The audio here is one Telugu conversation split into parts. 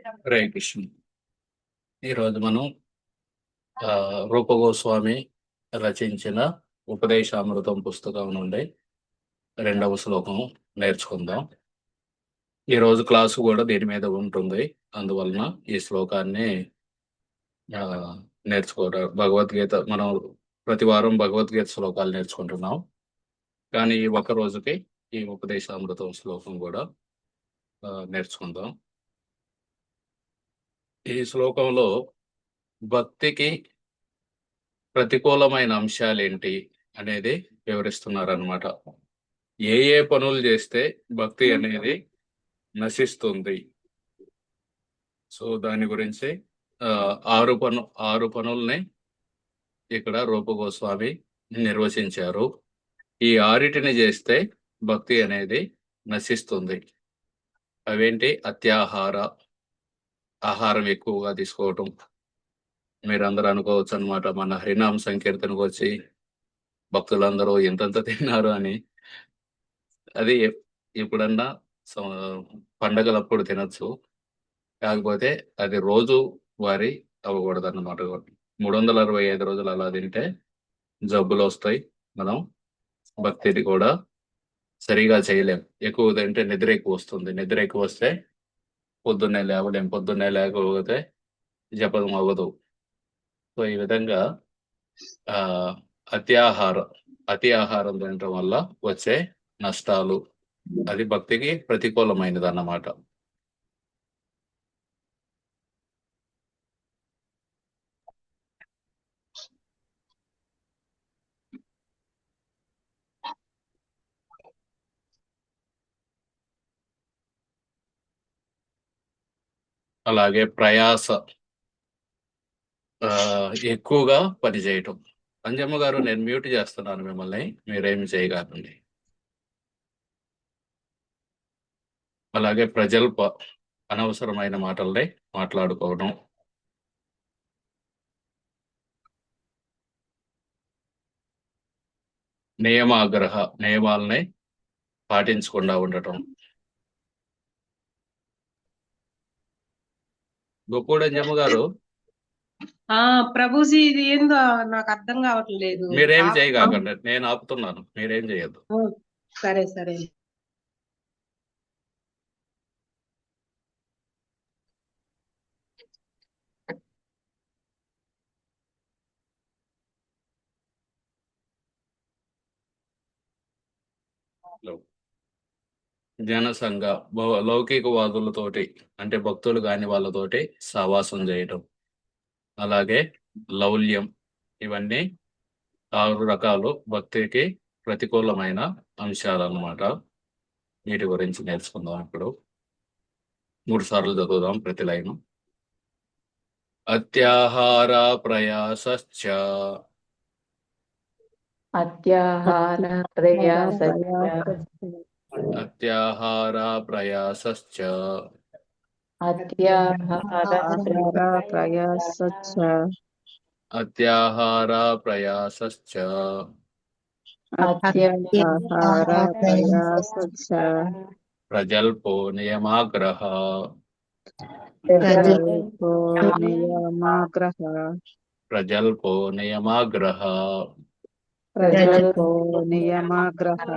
హరే కృష్ణ. ఈరోజు మనం రూపగోస్వామి రచించిన ఉపదేశామృతం పుస్తకం నుండి 2వ శ్లోకం నేర్చుకుందాం. ఈరోజు క్లాసు కూడా దీని మీద ఉంటుంది. అందువలన ఈ శ్లోకాన్ని నేర్చుకోవడం, భగవద్గీత మనం ప్రతి వారం భగవద్గీత శ్లోకాలు నేర్చుకుంటున్నాం. కానీ ఈ ఒక్క రోజుకి ఈ ఉపదేశామృతం శ్లోకం కూడా నేర్చుకుందాం. ఈ శ్లోకంలో భక్తికి ప్రతికూలమైన అంశాలేంటి అనేది వివరిస్తున్నారనమాట. ఏ ఏ పనులు చేస్తే భక్తి అనేది నశిస్తుంది. సో దాని గురించి ఆరు పనుల్ని ఇక్కడ రూపగోస్వామి నిర్వచించారు. ఈ ఆరిటిని చేస్తే భక్తి అనేది నశిస్తుంది. అవేంటి? అత్యాహార, ఆహారం ఎక్కువగా తీసుకోవటం. మీరందరూ అనుకోవచ్చు అనమాట, మన హరినామ సంకీర్తనకు వచ్చి భక్తులందరూ ఎంతంత తిన్నారు అని. అది ఎప్పుడన్నా పండగలప్పుడు తినచ్చు, కాకపోతే అది రోజు వారి అవ్వకూడదు అన్నమాట. 365 రోజులు అలా తింటే జబ్బులు వస్తాయి. మనం భక్తిని కూడా సరిగా చేయలేం. ఎక్కువ తింటే నిద్ర ఎక్కువ వస్తుంది. నిద్ర ఎక్కువ వస్తే పొద్దున్నే లేవలేం. పొద్దున్నే లేకపోతే జపం అవ్వదు. సో ఈ విధంగా అతి ఆహారం తినటం వల్ల వచ్చే నష్టాలు, అది భక్తికి ప్రతికూలమైనది అన్నమాట. అలాగే ప్రయాస, ఎక్కువగా పనిచేయటం. అంజమ్మ గారు, నేను మ్యూట్ చేస్తున్నాను మిమ్మల్ని, మీరేమి చేయగలండి. అలాగే ప్రజల్ప, అనవసరమైన మాటల్ని మాట్లాడుకోవడం. నియమాగ్రహ, నియమాలని పాటించకుండా ఉండటం. గొప్పడు అంజమ్మ గారు, ప్రభుజీ ఇది ఏందో నాకు అర్థం కావట్లేదు. మీరేమి చేయగలండి, నేను ఆపుతున్నాను, మీరేం చేయొద్దు. సరే సరే. జనసంఘ, లౌకికవాదులతోటి అంటే భక్తులు కాని వాళ్ళతోటి సహవాసం చేయటం. అలాగే లౌల్యం, ఇవన్నీ 6 రకాలు భక్తికి ప్రతికూలమైన అంశాలు అన్నమాట. వీటి గురించి నేర్చుకుందాం. ఇప్పుడు 3 సార్లు చదువుదాం ప్రతి లైను. అత్యాహార ప్రయాసశ్చ, అత్యాహార ప్రయాసశ్చ, అత్యాహార ప్రయాసశ్చ, అత్యాహార ప్రయాసశ్చ, అత్యాహార ప్రయాసశ్చ, అత్యాహార ప్రయాసశ్చ, ప్రజల్పో నియమాగ్రహ, ప్రజల్పో నియమాగ్రహ, ప్రజల్పో నియమాగ్రహ, ప్రజల్పో నియమాగ్రహ,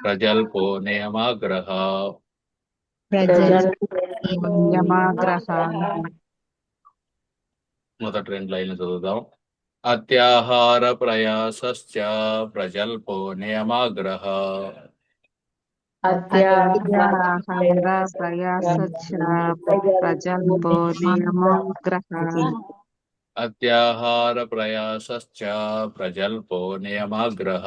ప్రజల్పో నియమాగ్రహ. ప్రజల్పో నియమాగ్రహ. మొదటి 2 లైన్లు చదువుదాం. అత్యాహార ప్రయాసశ్చ ప్రజల్పో నియమాగ్రహ, అత్యాహార ప్రయాసశ్చ ప్రజల్పో నియమాగ్రహ, అత్యాహార ప్రయాసశ్చ ప్రజల్పో నియమాగ్రహ,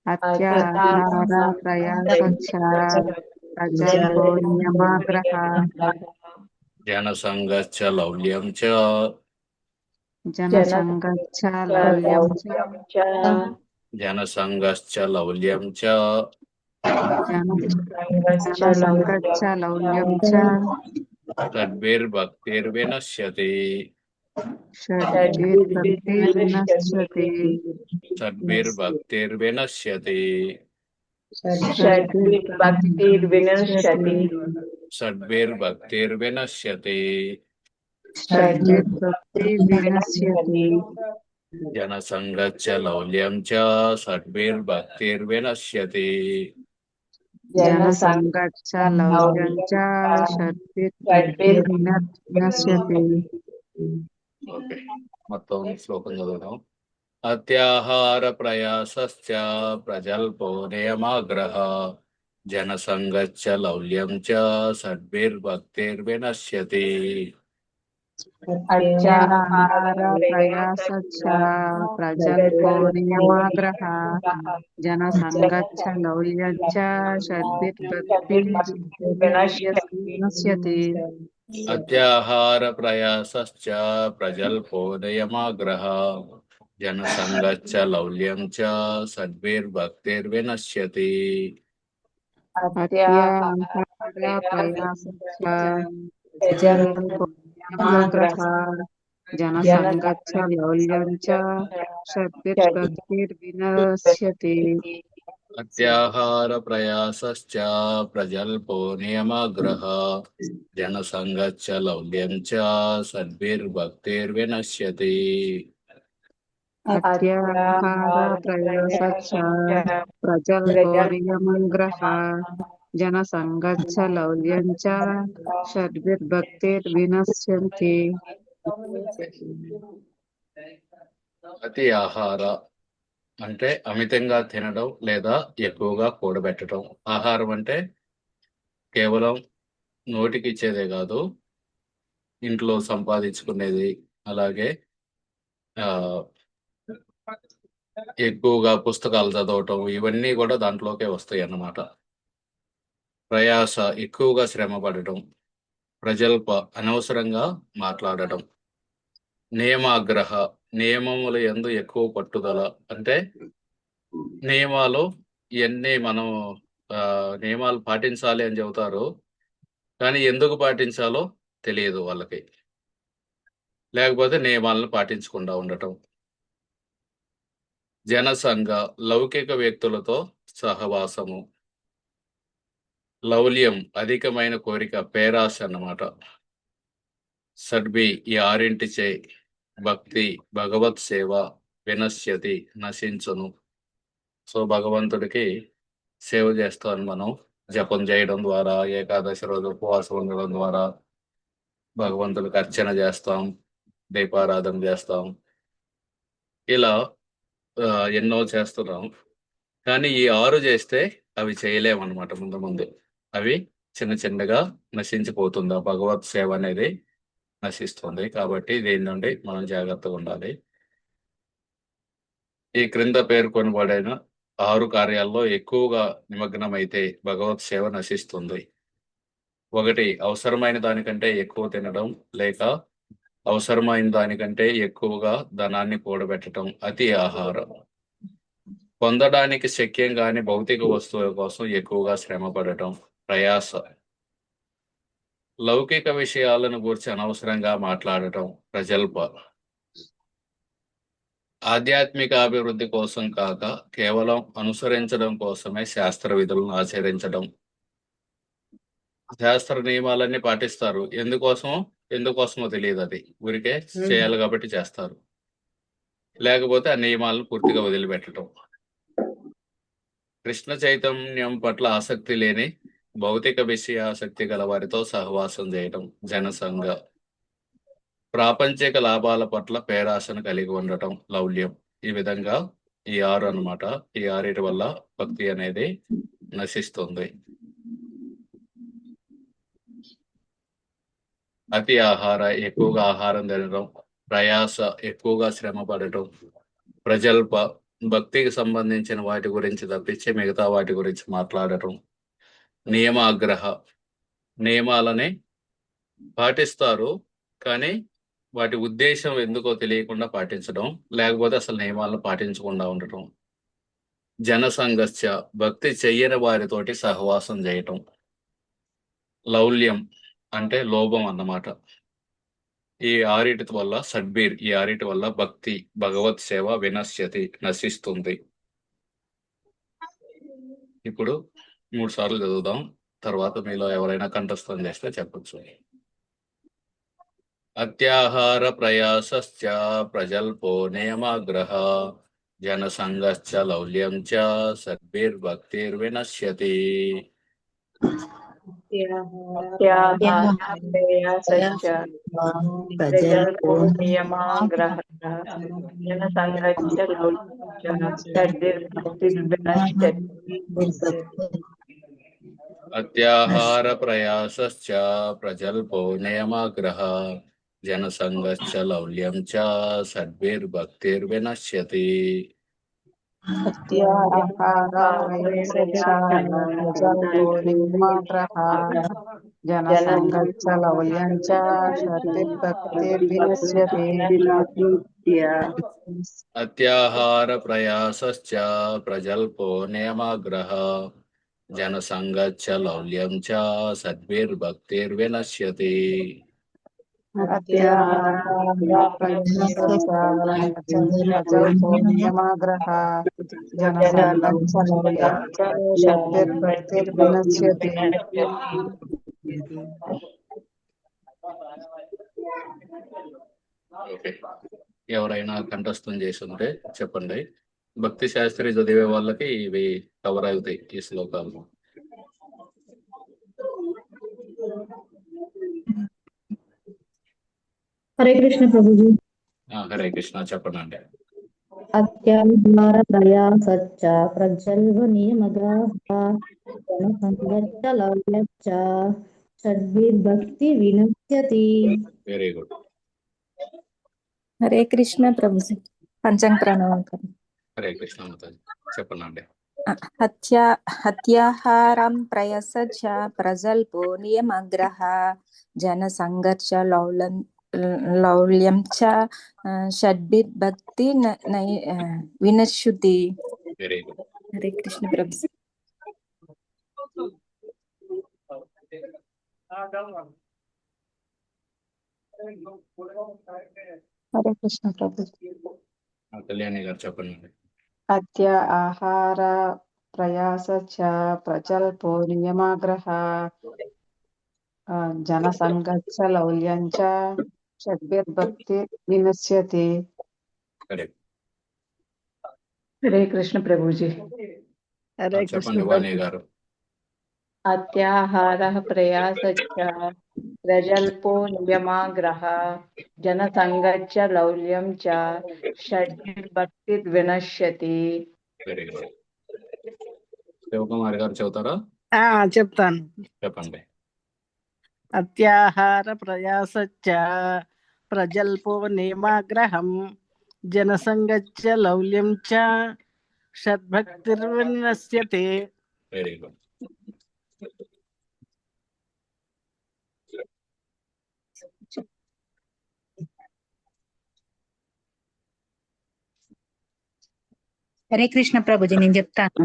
అత్యాహార ప్రయాసశ్చ ప్రజల్పో నియమాగ్రహ. జనసంగశ్చ లౌల్యం చ, జనసంగశ్చ లౌల్యం చ, జనసంగశ్చ లౌల్యం చ, జనసంగశ్చ లౌల్యం చ, తద్భిర్భక్తిర్వినశ్యతి, షడ్భిర్భక్తిర్వినశ్యతి, తద్భిర్భక్తిర్వినశ్యతి, షడ్భిర్భక్తిర్వినశ్యతి. షడ్భిర్భక్తిర్వినశ్యతి షడ్భిర్భక్తి వినశ్యతి జనసంగచ్చ లౌల్యం చ షడ్భిర్భక్తిర్వినశ్యతి జనసంగచ్చ లౌల్యం చ షడ్భిర్భక్తి వినశ్యతి ఓకే, మొత్తం శ్లోకం చదువుదాం. అత్యాహార ప్రయాసశ్చ ప్రజల్పో నియమాగ్రహ జనసంగచ్చ లౌల్యం చ షడ్భిర్భక్తిర్వినశ్యతి. అత్యాహార ప్రయాస చ ప్రజల్పో నియమాగ్రహ జనసంగచ్చ లౌల్యం చ షడ్భిర్భక్తి వినశ్యతి అత్యాహార ప్రయాసశ్చ ప్రజల్పో నియమాగ్రహ జనసంగచ్చ లౌల్యం చ షడ్భిర్భక్తిర్వినశ్యతి. అత్యాహార ప్రయాస చ ప్రజల్పో నియమాగ్రహ జనసంగచ్చ లౌల్యం చ షడ్భిర్భక్తిర్వినశ్యతి అత్యాహార ప్రయాసశ్చ ప్రజల్పో నియమాగ్రహ జనసంగచ్చ లౌల్యం చ షడ్భిర్భక్తిర్వినశ్యతి. అత్యాహార ప్రయాస చ ప్రజల్పో నియమాగ్రహ జనసంగచ్చ లౌల్యం చ షడ్భిర్భక్తిర్వినశ్యతి అతి ఆహార అంటే అమితంగా తినడం లేదా ఎక్కువగా కూడబెట్టడం. ఆహారం అంటే కేవలం నోటికి ఇచ్చేదే కాదు, ఇంట్లో సంపాదించుకునేది, అలాగే ఆ ఎక్కువగా పుస్తకాలు చదవటం, ఇవన్నీ కూడా దాంట్లోకే వస్తాయి అన్నమాట. ప్రయాస ఎక్కువగా శ్రమ పడటం, ప్రజల్ప అనవసరంగా మాట్లాడటం, నియమాగ్రహ నియమముల యందు ఎక్కువ పట్టుదల. అంటే నియమాలు ఇవన్నీ మనం నియమాలు పాటించాలి అని చెబుతారు, కానీ ఎందుకు పాటించాలో తెలియదు వాళ్ళకి, లేకపోతే నియమాలను పాటించకుండా ఉండటం. జనసంఘ లౌకిక వ్యక్తులతో సహవాసము. లౌల్యం అధికమైన కోరిక, పేరాశ అన్నమాట. షడ్భి ఈ ఆరింటిచే భక్తి భగవత్ సేవ వినశ్యతి నశించును. సో భగవంతుడికి సేవ చేస్తాను మనం, జపం చేయడం ద్వారా, ఏకాదశి రోజు ఉపవాసం ఉండడం ద్వారా భగవంతుడికి అర్చన చేస్తాం, దీపారాధన చేస్తాం, ఇలా ఎన్నో చేస్తున్నాం. కానీ ఈ 6 చేస్తే అవి చేయలేమన్నమాట. ముందు ముందు అవి చిన్న చిన్నగా నశించిపోతుంది, ఆ భగవత్ సేవ అనేది నశిస్తుంది. కాబట్టి దీని నుండి మనం జాగ్రత్తగా ఉండాలి. ఈ క్రింద పేర్కొనబడిన 6 కార్యాల్లో ఎక్కువగా నిమగ్నమైతే భగవత్ సేవ నశిస్తుంది. 1 అవసరమైన దానికంటే ఎక్కువ తినడం, లేక అవసరమైన దానికంటే ఎక్కువగా ధనాన్ని కూడబెట్టడం, అతి ఆహారం. పొందడానికి శక్యం కాని భౌతిక వస్తువుల కోసం ఎక్కువగా శ్రమ పడటం, ప్రయాస. లౌకిక విషయాలను గురించి అనవసరంగా మాట్లాడటం, ప్రజల్ప. ఆధ్యాత్మిక అభివృద్ధి కోసం కాక కేవలం అనుసరించడం కోసమే శాస్త్ర విధులను ఆచరించడం. శాస్త్ర నియమాలన్నీ పాటిస్తారు, ఎందుకోసమో తెలియదు, అది ఊరికే చేయాలి కాబట్టి చేస్తారు, లేకపోతే ఆ నియమాలను పూర్తిగా వదిలిపెట్టడం. కృష్ణ చైతన్యం పట్ల ఆసక్తి లేని భౌతిక విషయ ఆసక్తి గల వారితో సహవాసం చేయటం, జనసంఘ. ప్రాపంచిక లాభాల పట్ల పేరాశను కలిగి ఉండటం, లౌల్యం. ఈ విధంగా ఈ 6 అన్నమాట. ఈ 6 వల్ల భక్తి అనేది నశిస్తుంది. అతి ఆహార ఎక్కువగా ఆహారం తినడం, ప్రయాస ఎక్కువగా శ్రమ పడటం, ప్రజల్ప భక్తికి సంబంధించిన వాటి గురించి తప్పించి మిగతా వాటి గురించి మాట్లాడటం, నియమాగ్రహ నియమాలని పాటిస్తారు కానీ వాటి ఉద్దేశం ఎందుకో తెలియకుండా పాటించడం, లేకపోతే అసలు నియమాలను పాటించకుండా ఉండటం. జనసంఘర్ష భక్తి చెయ్యని వారితోటి సహవాసం చేయటం. లౌల్యం అంటే లోభం అన్నమాట. ఈ 6 వల్ల షడ్బీర్, ఈ 6 వల్ల భక్తి భగవత్ సేవ వినశ్యతి నశిస్తుంది. ఇప్పుడు 3 సార్లు చదువుదాం. తర్వాత మీలో ఎవరైనా కంఠస్థం చేస్తే చెప్పచ్చు. అత్యాహార ప్రయాసశ్చ ప్రజల్పో నియమాగ్రహ జనసంగశ్చ లౌల్యం చ సద్భిర్భక్తిర్వినశ్యతి. ప్రజల్పో నియమాగ్రహః జనసంగశ్చ లౌల్యం చ సద్భిర్భక్తిర్వినశ్యతి. అత్యాహార ప్రయాసశ్చ ప్రజల్పో నియమాగ్రహ జనసంగశ్చ లౌల్యం చ సద్భిర్భక్తిర్వినశ్యతి. అత్యాహార ప్రయాసశ్చ ప్రజల్పో నియమాగ్రహ జనసంగశ్చ లౌల్యం చ సద్భిర్భక్తిర్వినశ్యతి. అత్యాహార ప్రయాసశ్చ ప్రజల్పో నియమాగ్రహ జనసంగశ్చ లౌల్యం చ సద్భిర్భక్తిర్వినశ్యతి. అత్యాహార ప్రయాసశ్చ ప్రజల్పో నియమాగ్రహ జనసంగశ్చ లౌల్యం చ సద్భిర్భక్తిర్వినశ్యతి. ఓకే, ఎవరైనా కంఠస్థం చేసి ఉంటే చెప్పండి. భక్తి శాస్త్రి చదివే వాళ్ళకి ఇవి కవర్ అవుతాయి ఈ శ్లోకాలు. హరే కృష్ణ ప్రభుజీ. హరే కృష్ణ, చెప్పండి. అత్యాహార ప్రయాసశ్చ ప్రజల్వ నియమగ్రహ జనసంగశ్చ లౌల్యశ్చ సద్భిర్భక్తి వినశ్యతి. Very good. హరే కృష్ణ ప్రభుజీ. పంచాంగ ప్రణవం. హరే కృష్ణ మాతాజీ, చెప్పండి. హత్యాహారం ప్రయస ప్రజల్పో నియమగ్రహ జనసంఘర్ష లౌల్యం చ షడ్భిర్భక్తి వినశ్యుతి. Very good. హరే కృష్ణ ప్రభుజీ. హరే కృష్ణ ప్రభుజీ. కళ్యాణి గారు చెప్పండి. అత్యాహార ప్రయాసశ్చ ప్రజల్పో నియమాగ్రహ జనసంగశ్చ లౌల్యం చ షడ్భిర్భక్తి వినశ్యతి. హరే కృష్ణ ప్రభుజీ. చెప్పండి వాణి గారు. అత్యాహార ప్రయాసశ్చ ప్రజల్పో నియమాగ్రహ జనసంగశ్చ లౌల్యం చ షడ్భిర్భక్తిర్వినశ్యతి. Very good. శివకుమారి గారు చెబుతారా? చెప్తాను. చెప్పండి. అత్యాహార ప్రయాసశ్చ ప్రజల్పో నియమాగ్రహం జనసంగశ్చ లౌల్యం చ షడ్భక్తిర్వినశ్యతే. Very good. హరే కృష్ణ ప్రభుజీ, నేను చెప్తాను.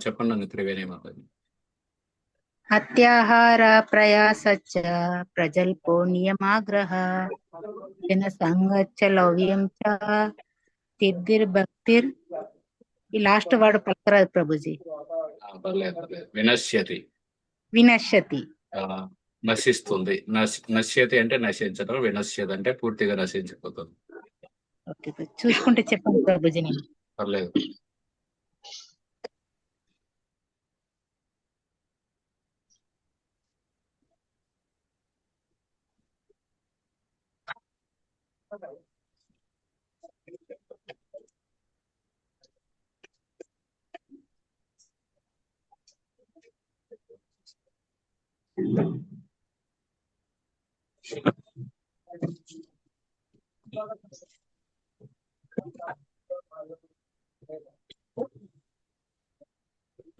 చెప్పండి త్రివేణి మాతాజీ. అత్యాహార ప్రయాసశ్చ ప్రజల్పో నియమాగ్రహ జనసంగశ్చ లౌల్యం చ సిద్ధిర్భక్తిర్. ఈ లాస్ట్ వర్డ్ పలకరాదు ప్రభుజీ. వినశ్యతి. వినశ్యతి. నశిస్తుంది. నశ్యతి అంటే నశించడం, వినశ్యతి అంటే పూర్తిగా నశించిపోతుంది. ఓకే, చూసుకుంటే చెప్పండి ప్రభుజీ. నేను పర్లేదు.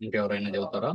ఇంకెవరైనా చెబుతారా?